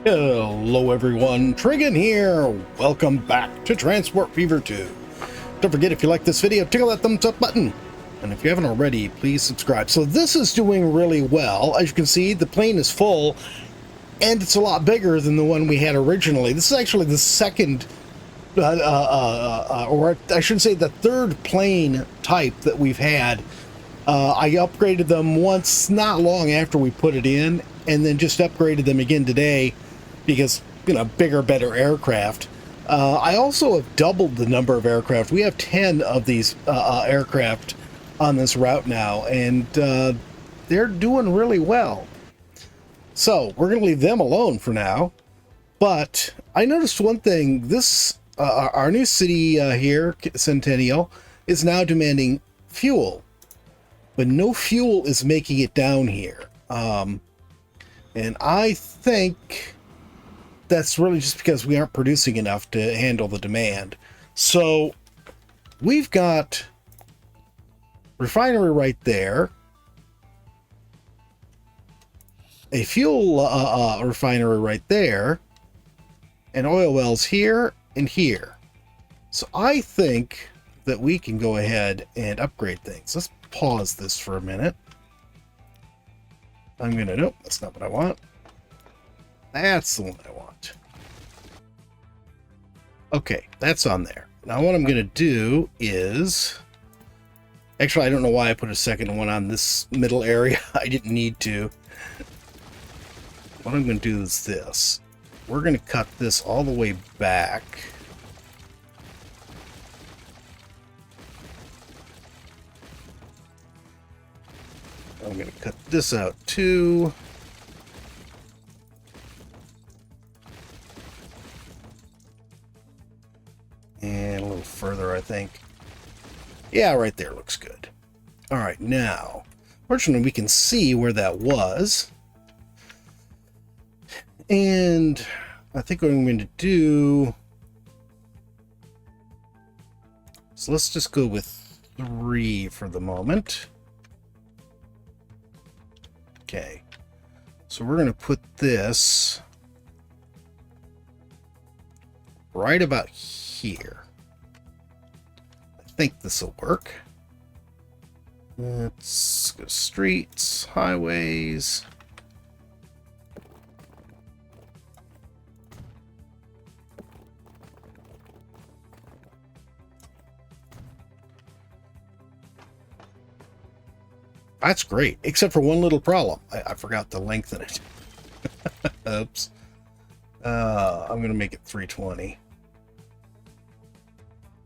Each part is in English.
Hello everyone, Trigan here. Welcome back to Transport Fever 2. Don't forget, if you like this video, tickle that thumbs up button. And if you haven't already, please subscribe. So this is doing really well. As you can see, the plane is full, and it's a lot bigger than the one we had originally. This is actually the second, or I should say the third plane type that we've had. I upgraded them once not long after we put it in, and then just upgraded them again today because, you know, bigger, better aircraft. I also have doubled the number of aircraft. We have 10 of these aircraft on this route now, and they're doing really well. So we're going to leave them alone for now. But I noticed one thing. This our new city here, Centennial, is now demanding fuel, but no fuel is making it down here. And I think that's really just because we aren't producing enough to handle the demand. So we've got refinery right there, a fuel refinery right there, and oil wells here and here. So I think that we can go ahead and upgrade things. Let's pause this for a minute. Nope, that's not what I want. That's the one I want. Okay, that's on there. Now what I'm gonna do is, actually, I don't know why I put a second one on this middle area. I didn't need to. What I'm gonna do is this. We're gonna cut this all the way back. I'm going to cut this out too. And a little further, I think. Yeah, right there looks good. All right, now, fortunately, we can see where that was. And I think what I'm going to do... So let's just go with 3 for the moment. Okay, so we're going to put this right about here. I think this will work. Let's go streets, highways. That's great, except for one little problem. I forgot to lengthen it. Oops. I'm going to make it 320.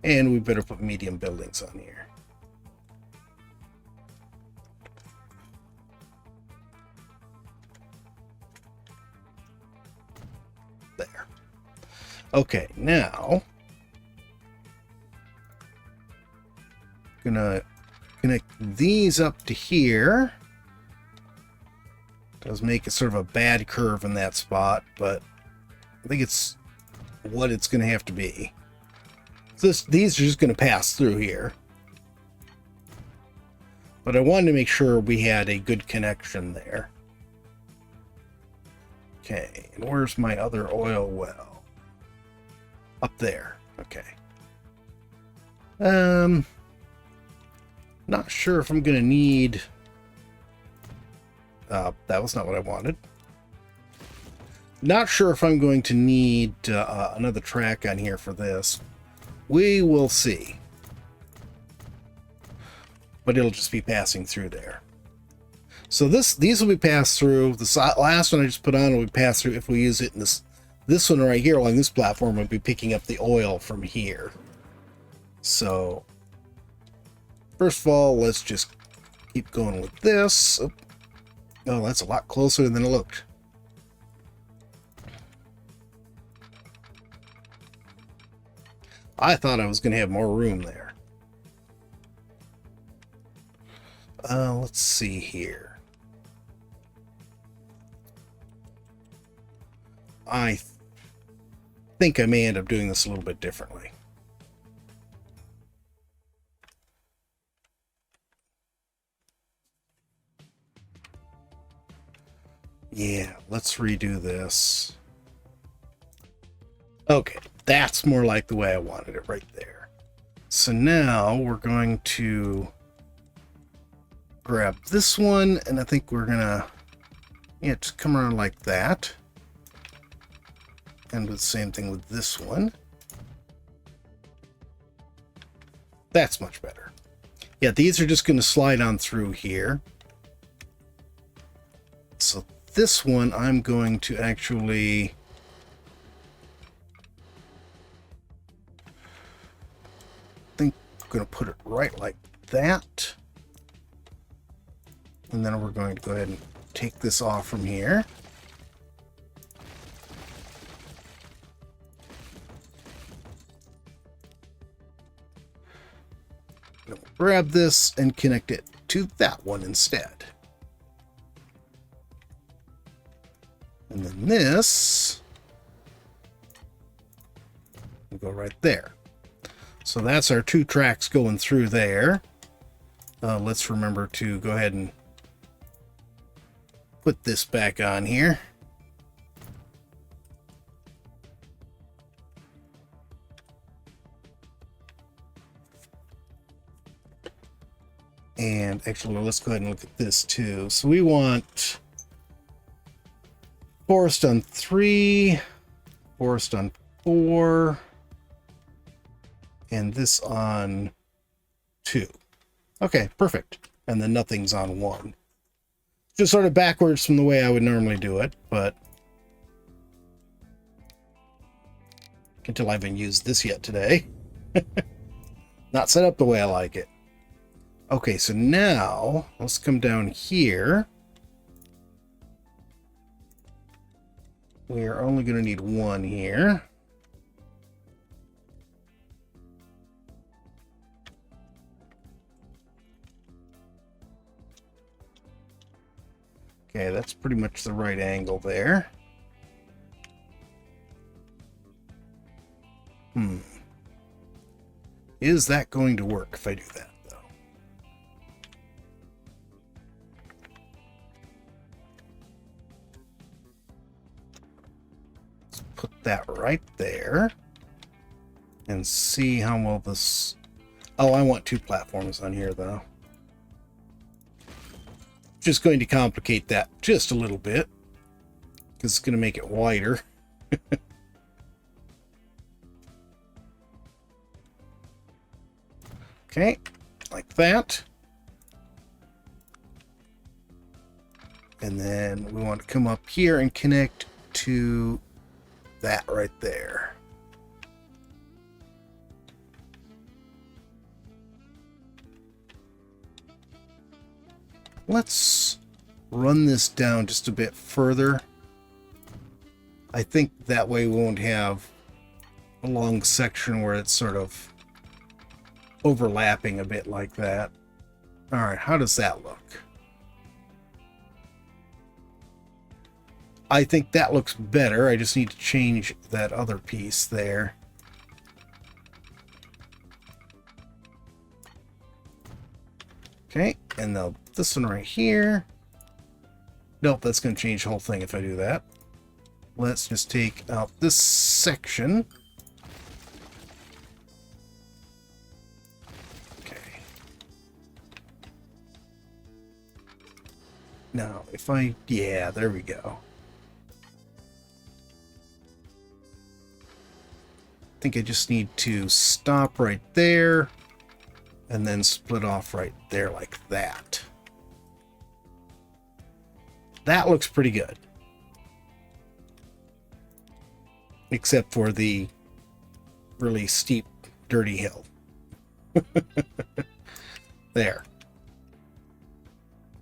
And we better put medium buildings on here. There. Okay, now I'm gonna connect these up to here. Does make it sort of a bad curve in that spot, but I think it's what it's going to have to be. These are just going to pass through here. But I wanted to make sure we had a good connection there. Okay, and where's my other oil well? Up there. Okay. Not sure if I'm going to need... that was not what I wanted. Not sure if I'm going to need another track on here for this. We will see. But it'll just be passing through there. So these will be passed through. The last one I just put on will be passed through if we use it in this one right here along this platform will be picking up the oil from here. So first of all, let's just keep going with this. Oh, that's a lot closer than it looked. I thought I was going to have more room there. Let's see here. I think I may end up doing this a little bit differently. Yeah, let's redo this. Okay, that's more like the way I wanted it right there. So now we're going to grab this one, and I think we're gonna, yeah, just come around like that. And do the same thing with this one. That's much better. Yeah, these are just going to slide on through here. So this one I'm going to actually... I think I'm going to put it right like that. And then we're going to go ahead and take this off from here. We'll grab this and connect it to that one instead. And then this will go right there. So that's our 2 tracks going through there. Let's remember to go ahead and put this back on here. And actually, let's go ahead and look at this too. So we want forest on 3, forest on 4, and this on 2. Okay, perfect. And then nothing's on 1. Just sort of backwards from the way I would normally do it, but until I haven't used this yet today. Not set up the way I like it. Okay, so now let's come down here. We are only going to need 1 here. Okay, that's pretty much the right angle there. Is that going to work if I do that? Put that right there and see how well this... Oh, I want 2 platforms on here though. Just going to complicate that just a little bit because it's going to make it wider. Okay, like that. And then we want to come up here and connect to that right there. Let's run this down just a bit further. I think that way we won't have a long section where it's sort of overlapping a bit like that. All right, how does that look? I think that looks better. I just need to change that other piece there. Okay, and now this one right here. Nope, that's going to change the whole thing if I do that. Let's just take out this section. Okay. Now, if I... Yeah, there we go. I think I just need to stop right there and then split off right there like that. That looks pretty good. Except for the really steep, dirty hill. There.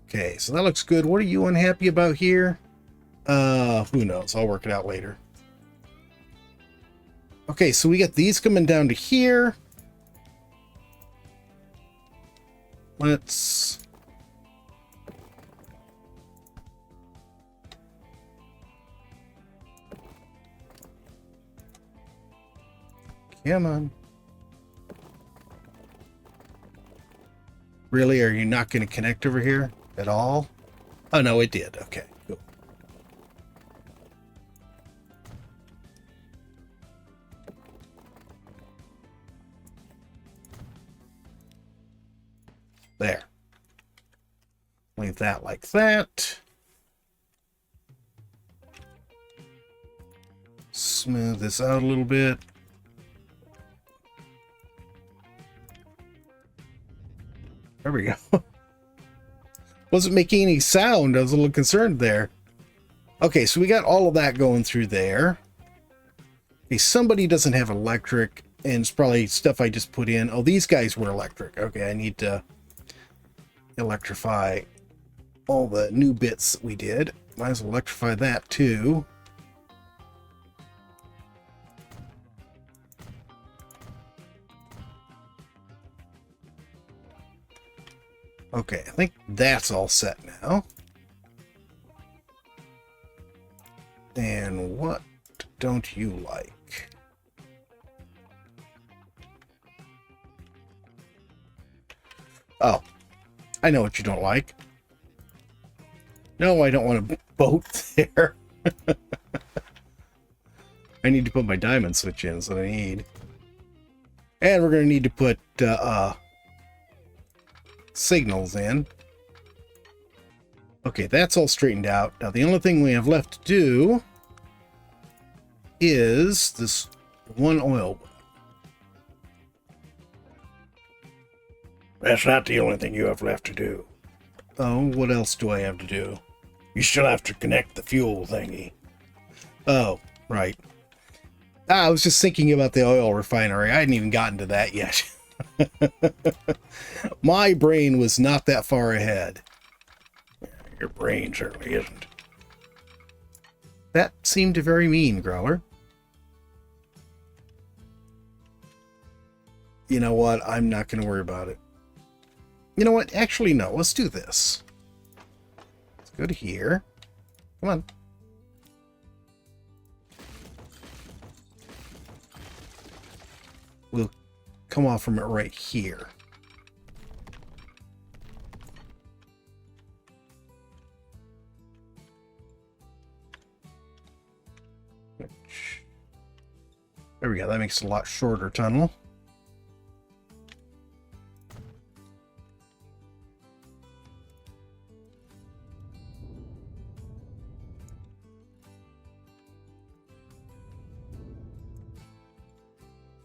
Okay, so that looks good. What are you unhappy about here? Who knows? I'll work it out later. Okay, so we got these coming down to here. Let's... Come on. Really? Are you not going to connect over here at all? Oh, no, it did. Okay, cool. There. Leave that like that. Smooth this out a little bit. There we go. Wasn't making any sound. I was a little concerned there. Okay, so we got all of that going through there. Okay, somebody doesn't have electric, and it's probably stuff I just put in. Oh, these guys were electric. Okay, I need to electrify all the new bits that we did. Might as well electrify that too. Okay, I think that's all set now. And what don't you like? Oh, I know what you don't like. No, I don't want a boat there. I need to put my diamond switch in, so I need. And we're going to need to put signals in. Okay, that's all straightened out. Now the only thing we have left to do is this one oil. That's not the only thing you have left to do. Oh, what else do I have to do? You still have to connect the fuel thingy. Oh, right. I was just thinking about the oil refinery. I hadn't even gotten to that yet. My brain was not that far ahead. Your brain certainly isn't. That seemed very mean, Growler. You know what? I'm not going to worry about it. You know what? Actually, no. Let's do this. Let's go to here. Come on. We'll come off from it right here. There we go. That makes it a lot shorter tunnel.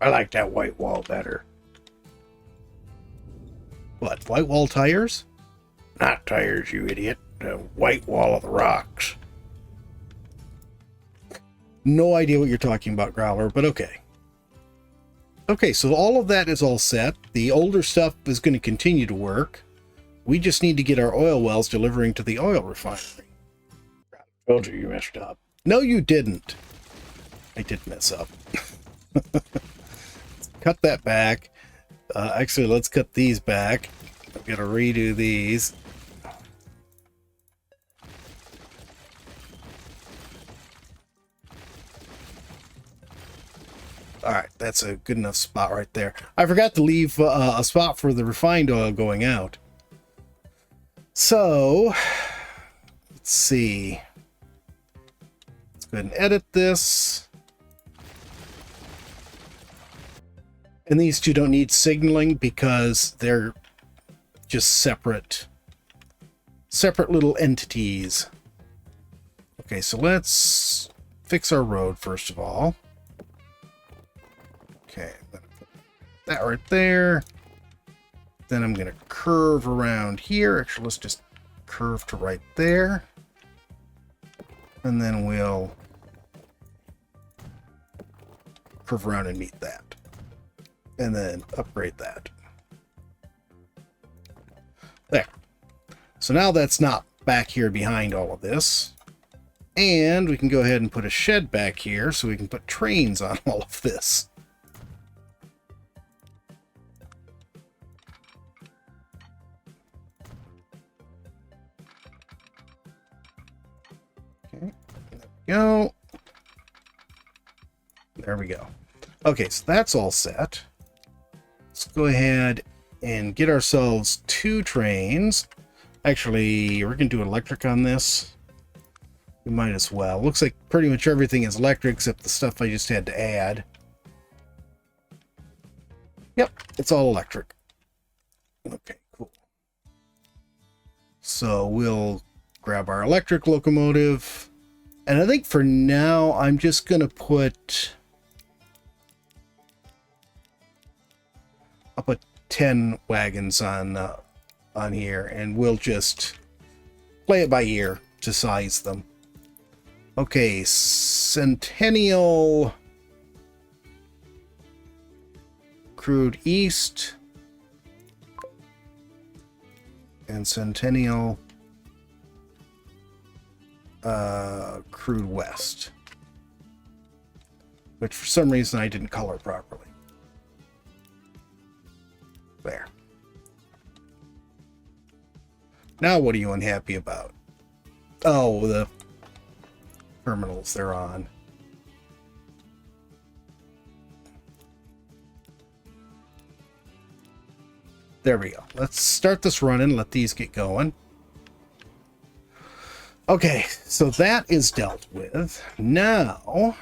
I like that white wall better. What, white wall tires? Not tires, you idiot. The white wall of the rocks. No idea what you're talking about, Growler, but okay. Okay, so all of that is all set. The older stuff is going to continue to work. We just need to get our oil wells delivering to the oil refinery. I told you messed up. No, you didn't. I did mess up. Cut that back. Actually, let's cut these back. I've got to redo these. Alright, that's a good enough spot right there. I forgot to leave a spot for the refined oil going out. So, let's see. Let's go ahead and edit this. And these two don't need signaling because they're just separate little entities. Okay, so let's fix our road first of all. Okay, I'm gonna put that right there. Then I'm gonna curve around here. Actually, let's just curve to right there. And then we'll curve around and meet that. And then upgrade that. There. So now that's not back here behind all of this. And we can go ahead and put a shed back here so we can put trains on all of this. Okay, there we go. There we go. Okay, so that's all set. Let's go ahead and get ourselves 2 trains. Actually, we're going to do electric on this. We might as well. Looks like pretty much everything is electric except the stuff I just had to add. Yep, it's all electric. Okay, cool. So we'll grab our electric locomotive. And I think for now, I'm just going to put... I'll put 10 wagons on here, and we'll just play it by ear to size them. Okay, Centennial Crude East and Centennial Crude West, which for some reason I didn't color properly. There. Now what are you unhappy about? Oh, the terminals they're on. There we go. Let's start this running. Let these get going. Okay, so that is dealt with. Now,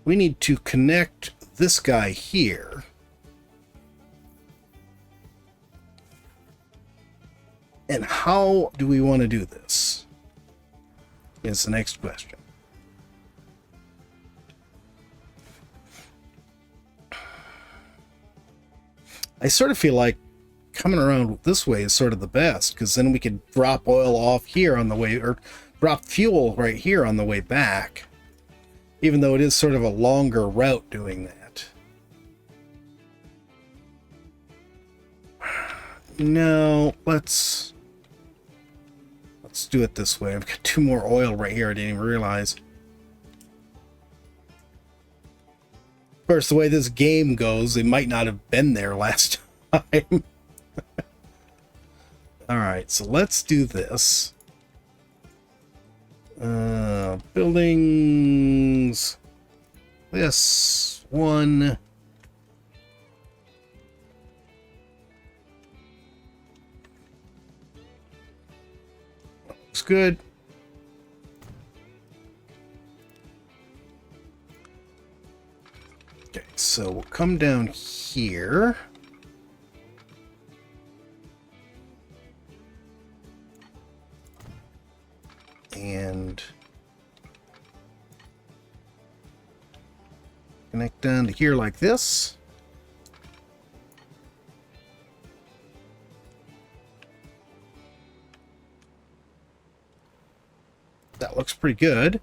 we need to connect this guy here. And how do we want to do this? Is the next question. I sort of feel like coming around this way is sort of the best, because then we could drop oil off here on the way, or drop fuel right here on the way back, even though it is sort of a longer route doing that. No, let's do it this way. I've got 2 more oil right here. I didn't even realize. Of course, the way this game goes, they might not have been there last time. Alright, so let's do this. Buildings. This one. Looks good. Okay, so we'll come down here. And connect down to here like this. That looks pretty good.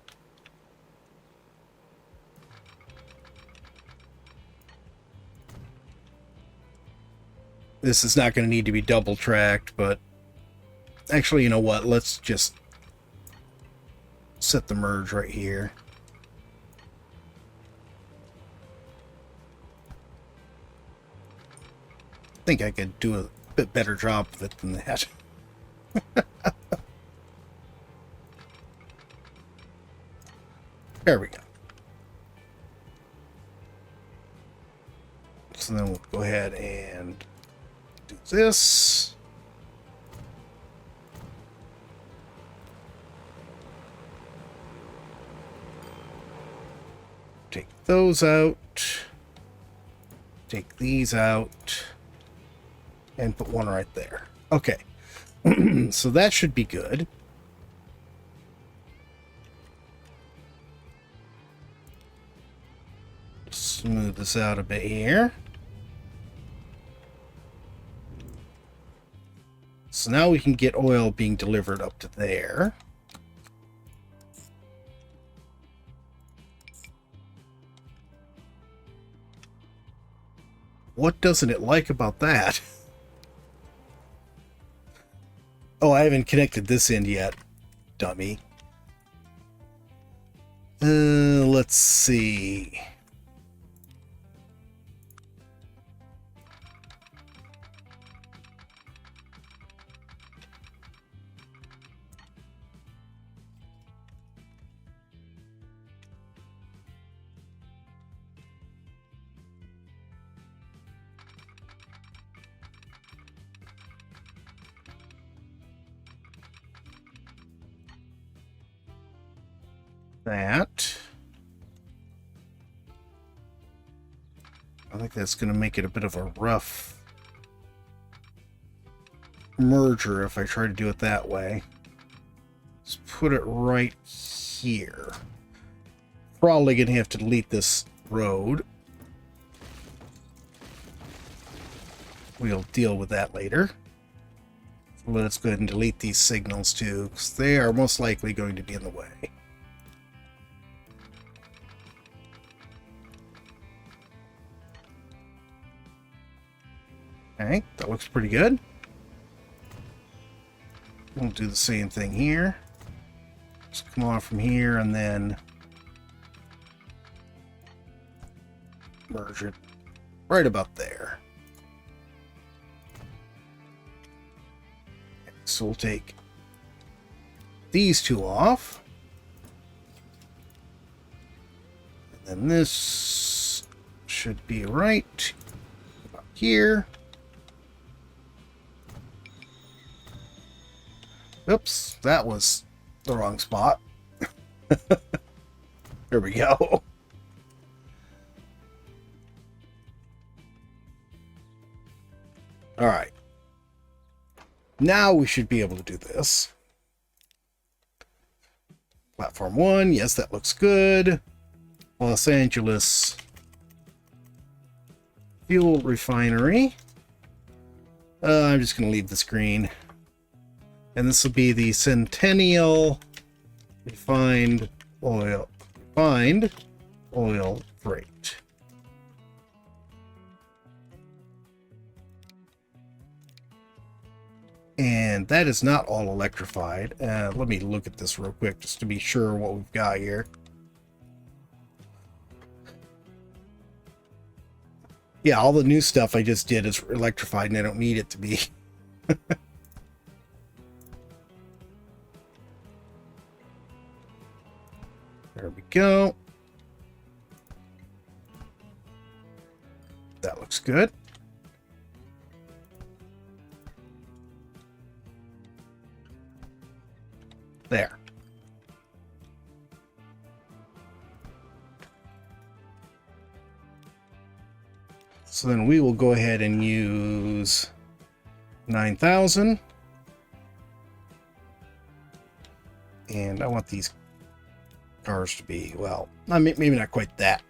This is not going to need to be double tracked, but actually, you know what? Let's just set the merge right here. I think I could do a bit better job of it than that. There we go. So then we'll go ahead and do this. Take those out. Take these out. And put one right there. Okay. So that should be good. Smooth this out a bit here. So now we can get oil being delivered up to there. What doesn't it like about that? Oh, I haven't connected this end yet, dummy. Let's see. That. I like that's going to make it a bit of a rough merger if I try to do it that way. Let's put it right here. Probably going to have to delete this road. We'll deal with that later. So let's go ahead and delete these signals too, because they are most likely going to be in the way. Okay, that looks pretty good. We'll do the same thing here. Just come on from here and then merge it right about there. Okay, so we'll take these two off. And then this should be right about here. Oops, that was the wrong spot. There we go. All right. Now we should be able to do this. Platform 1, yes, that looks good. Los Angeles Fuel Refinery. I'm just going to leave this green. And this will be the Centennial Refined Oil Freight. And that is not all electrified. Let me look at this real quick just to be sure what we've got here. Yeah, all the new stuff I just did is electrified and I don't need it to be. There we go. That looks good. There. So then we will go ahead and use 9,000. And I want these cars to be, well, maybe not quite that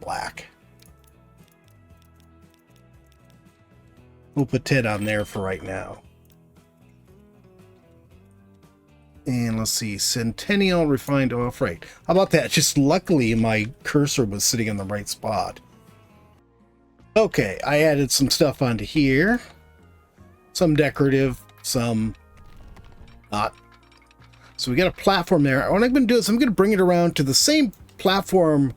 black. We'll put 10 on there for right now. And let's see, Centennial Refined Oil Freight. How about that? Just luckily my cursor was sitting in the right spot. Okay, I added some stuff onto here. Some decorative, some not. So we got a platform there. What I'm going to do is I'm going to bring it around to the same platform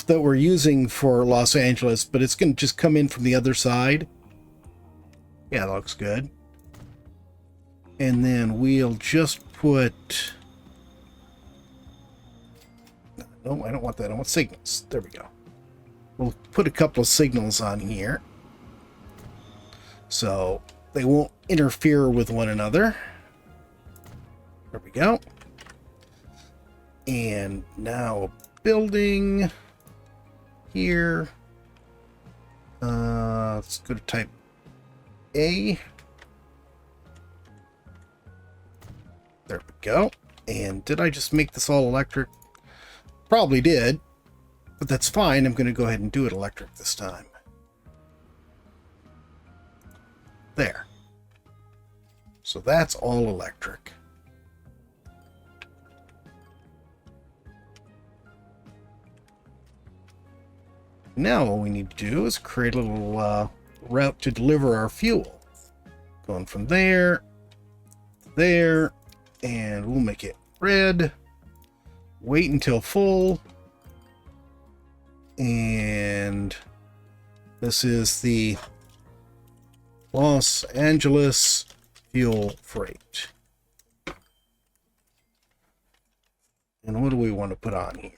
that we're using for Los Angeles, but it's going to just come in from the other side. Yeah, that looks good. And then we'll just put... No, I don't want that. I want signals. There we go. We'll put a couple of signals on here, so they won't interfere with one another. There we go. And now a building here. Let's go to type A. There we go. And did I just make this all electric? Probably did, but that's fine. I'm going to go ahead and do it electric this time. There. So that's all electric. Now all we need to do is create a little route to deliver our fuel. Going from there to there, and we'll make it red. Wait until full. And this is the Los Angeles Fuel Freight. And what do we want to put on here?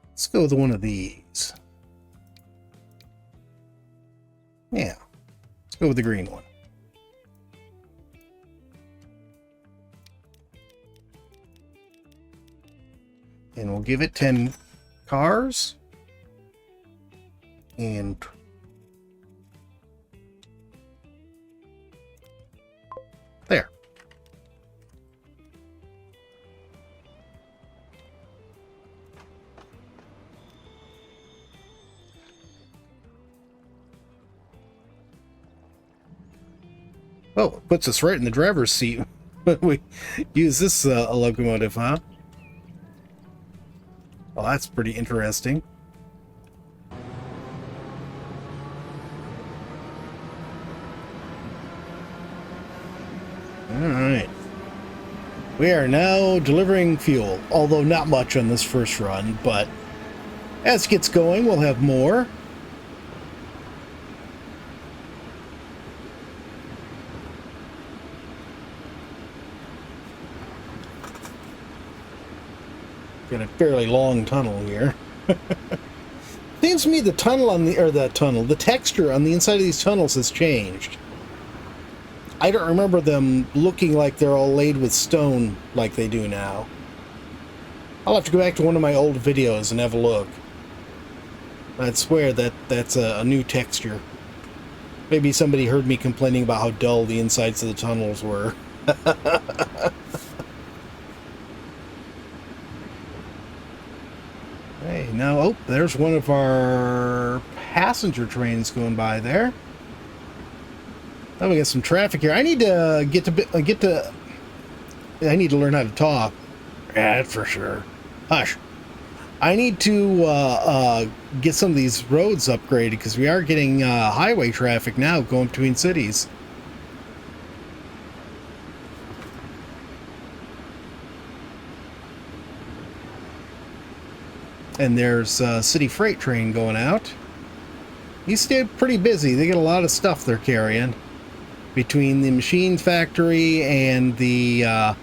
Let's go with one of these. Yeah, let's go with the green one. And we'll give it 10 cars. And there. Well, it puts us right in the driver's seat when we use this locomotive, huh? Well, that's pretty interesting. Alright. We are now delivering fuel, although not much on this first run, but as it gets going, we'll have more. Got a fairly long tunnel here. Seems to me the tunnel on the texture on the inside of these tunnels has changed. I don't remember them looking like they're all laid with stone like they do now. I'll have to go back to one of my old videos and have a look. I'd swear that's a new texture. Maybe somebody heard me complaining about how dull the insides of the tunnels were. Hey, now, oh, there's one of our passenger trains going by there. Oh, we got some traffic here. I need to I need to learn how to talk. Yeah, for sure. Hush. I need to get some of these roads upgraded because we are getting highway traffic now going between cities. And there's a city freight train going out. These stay pretty busy. They get a lot of stuff they're carrying between the machine factory and the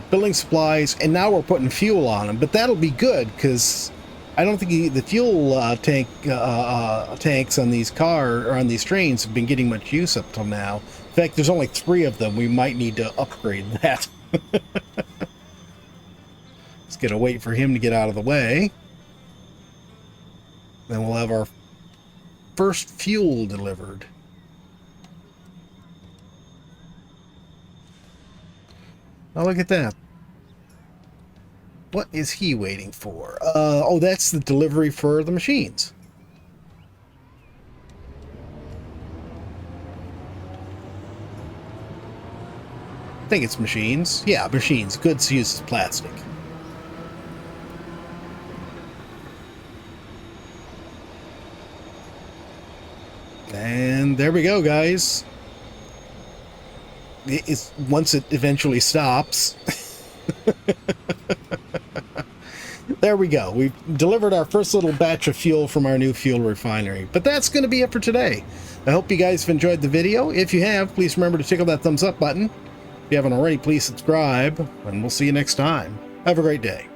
building supplies, and now we're putting fuel on them. But that'll be good because I don't think the fuel tanks on these on these trains have been getting much use up till now. In fact, there's only 3 of them. We might need to upgrade that. Just gonna wait for him to get out of the way. Then we'll have our first fuel delivered. Oh, look at that. What is he waiting for? Oh, that's the delivery for the machines. I think it's machines. Yeah, machines. Goods uses plastic. And there we go, guys. Once it eventually stops. There we go. We've delivered our first little batch of fuel from our new fuel refinery. But that's going to be it for today. I hope you guys have enjoyed the video. If you have, please remember to tickle that thumbs up button. If you haven't already, please subscribe, and we'll see you next time. Have a great day.